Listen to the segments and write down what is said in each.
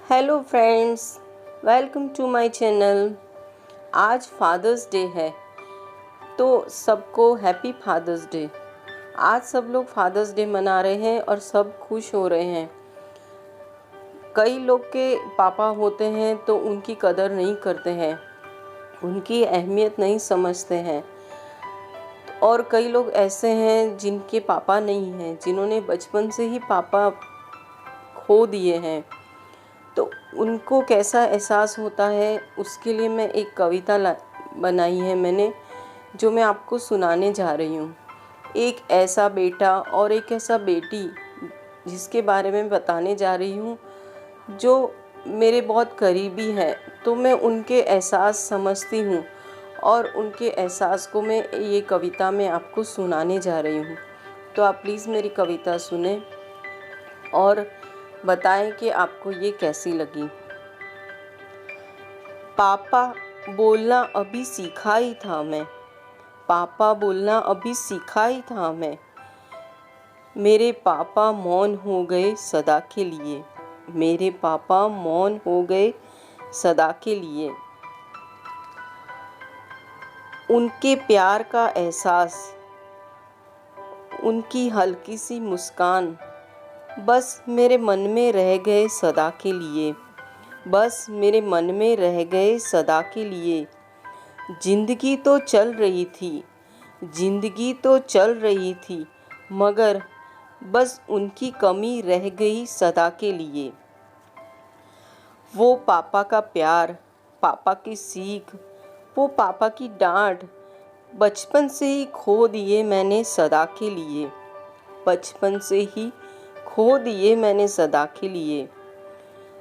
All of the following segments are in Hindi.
Hello friends, welcome to my channel. आज फादर्स डे है तो सबको हैप्पी फादर्स डे। आज सब लोग फादर्स डे मना रहे हैं और सब खुश हो रहे हैं। कई लोग के पापा होते हैं तो उनकी कदर नहीं करते हैं, उनकी अहमियत नहीं समझते हैं। और कई लोग ऐसे हैं जिनके पापा नहीं हैं, जिन्होंने बचपन से ही पापा खो दिए हैं, तो उनको कैसा एहसास होता है उसके लिए मैं एक कविता बनाई है मैंने, जो मैं आपको सुनाने जा रही हूँ। एक ऐसा बेटा और एक ऐसा बेटी जिसके बारे में बताने जा रही हूँ, जो मेरे बहुत करीबी हैं, तो मैं उनके एहसास समझती हूँ और उनके एहसास को मैं ये कविता में आपको सुनाने जा रही हूँ। तो आप प्लीज़ मेरी कविता सुने और बताएं कि आपको ये कैसी लगी। पापा बोलना अभी सीखा ही था मैं, पापा बोलना अभी सीखा ही था मैं। मेरे पापा मौन हो गए सदा के लिए, मेरे पापा मौन हो गए सदा के लिए। उनके प्यार का एहसास, उनकी हल्की सी मुस्कान बस मेरे मन में रह गए सदा के लिए, बस मेरे मन में रह गए सदा के लिए। जिंदगी तो चल रही थी, जिंदगी तो चल रही थी, मगर बस उनकी कमी रह गई सदा के लिए। वो पापा का प्यार, पापा की सीख, वो पापा की डांट बचपन से ही खो दिए मैंने सदा के लिए, बचपन से ही खो दिए मैंने सदा के लिए।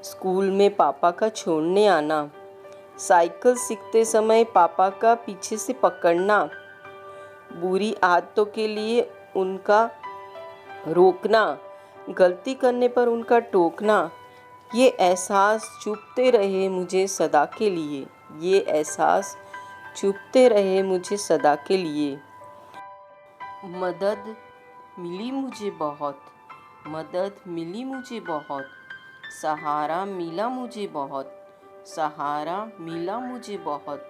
स्कूल में पापा का छोड़ने आना, साइकिल सीखते समय पापा का पीछे से पकड़ना, बुरी आदतों के लिए उनका रोकना, गलती करने पर उनका टोकना, ये एहसास चुभते रहे मुझे सदा के लिए, ये एहसास चुभते रहे मुझे सदा के लिए। मदद मिली मुझे बहुत, मदद मिली मुझे बहुत, सहारा मिला मुझे बहुत, सहारा मिला मुझे बहुत।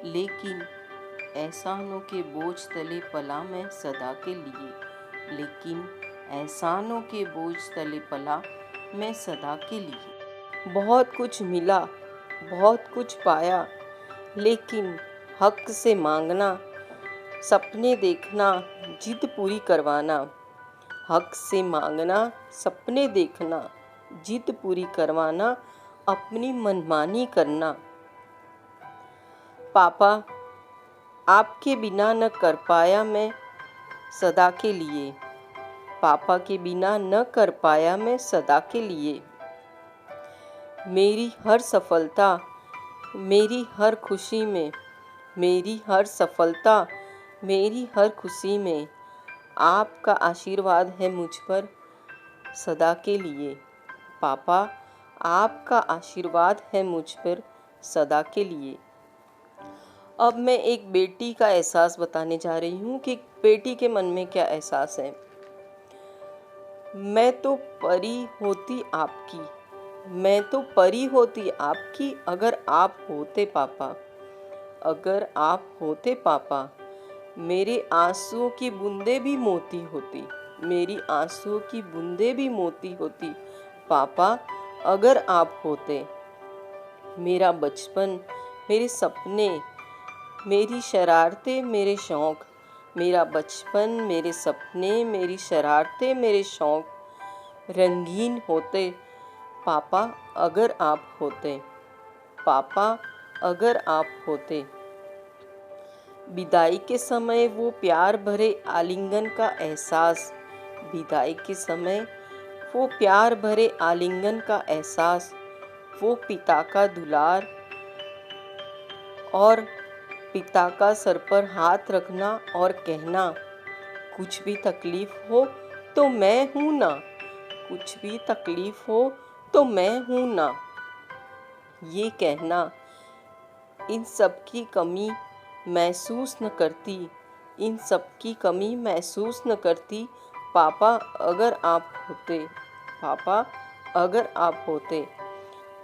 लेकिन एहसानों के बोझ तले पला मैं सदा के लिए, लेकिन एहसानों के बोझ तले पला मैं सदा के लिए। बहुत कुछ मिला, बहुत कुछ पाया, लेकिन हक से मांगना, सपने देखना, जिद पूरी करवाना, हक से मांगना, सपने देखना, जिद पूरी करवाना, अपनी मनमानी करना। पापा आपके बिना न कर पाया मैं सदा के लिए, पापा के बिना न कर पाया मैं सदा के लिए। मेरी हर सफलता, मेरी हर खुशी में, मेरी हर सफलता, मेरी हर खुशी में आपका आशीर्वाद है मुझ पर सदा के लिए। पापा आपका आशीर्वाद है मुझ पर सदा के लिए। अब मैं एक बेटी का एहसास बताने जा रही हूँ कि बेटी के मन में क्या एहसास है। मैं तो परी होती आपकी, मैं तो परी होती आपकी, अगर आप होते पापा, अगर आप होते पापा। मेरे आंसुओं की बूंदें भी मोती होती, मेरी आंसुओं की बूंदें भी मोती होती पापा, अगर आप होते। मेरा बचपन, मेरे सपने, मेरी शरारतें, मेरे शौक़, मेरा बचपन, मेरे सपने, मेरी शरारतें, मेरे शौक़ रंगीन होते पापा, अगर आप होते, पापा अगर आप होते। विदाई के समय वो प्यार भरे आलिंगन का एहसास, विदाई के समय वो प्यार भरे आलिंगन का एहसास, वो पिता का दुलार और पिता का सर पर हाथ रखना और कहना, कुछ भी तकलीफ हो तो मैं हूँ ना, कुछ भी तकलीफ हो तो मैं हूँ ना। ये कहना, इन सब की कमी महसूस न करती, इन सब की कमी महसूस न करती पापा, अगर आप होते, पापा अगर आप होते।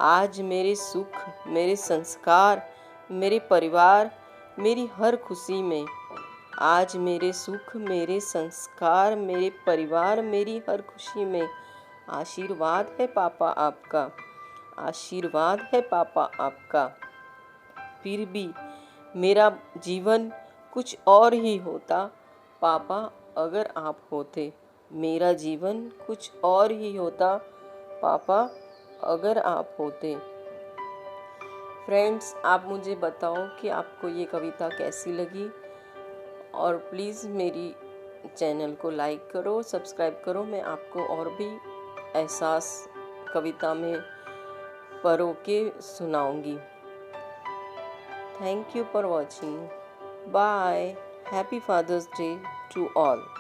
आज मेरे सुख, मेरे संस्कार, मेरे परिवार, मेरी हर खुशी में। आज मेरे सुख, मेरे संस्कार, मेरे परिवार, मेरी हर खुशी में आशीर्वाद है पापा आपका, आशीर्वाद है पापा आपका। फिर भी मेरा जीवन कुछ और ही होता पापा अगर आप होते। मेरा जीवन कुछ और ही होता पापा अगर आप होते। फ्रेंड्स, आप मुझे बताओ कि आपको ये कविता कैसी लगी, और प्लीज़ मेरी चैनल को लाइक करो, सब्सक्राइब करो। मैं आपको और भी एहसास कविता में परो के सुनाऊंगी। Thank you for watching. Bye. Happy Father's Day to all.